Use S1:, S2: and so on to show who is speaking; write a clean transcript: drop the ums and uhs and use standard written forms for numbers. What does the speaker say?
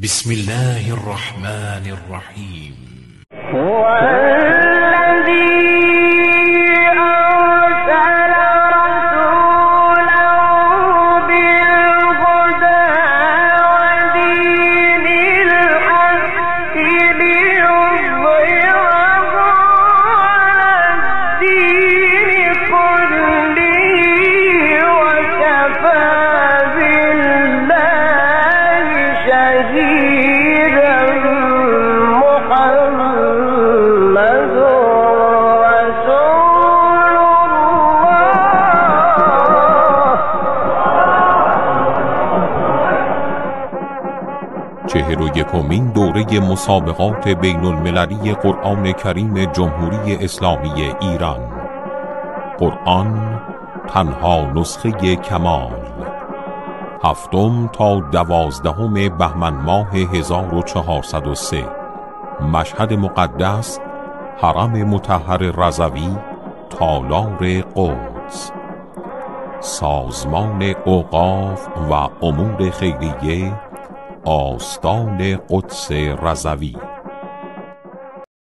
S1: بسم الله الرحمن الرحیم.
S2: هو الذی ارسل رسوله بالهدى ودین الحق لیظهره علی الدین كله وكفى بالله شهیدا. محمد رسول
S3: الله. 41مین دوره مسابقات بین المللی قرآن کریم جمهوری اسلامی ایران. قرآن تنها نسخه کمال. 7 تا 12 بهمن ماه 1403. مشهد مقدس، حرم مطهر رضوی، تالار قدس. سازمان اوقاف و امور خیریه، آستان قدس رضوی.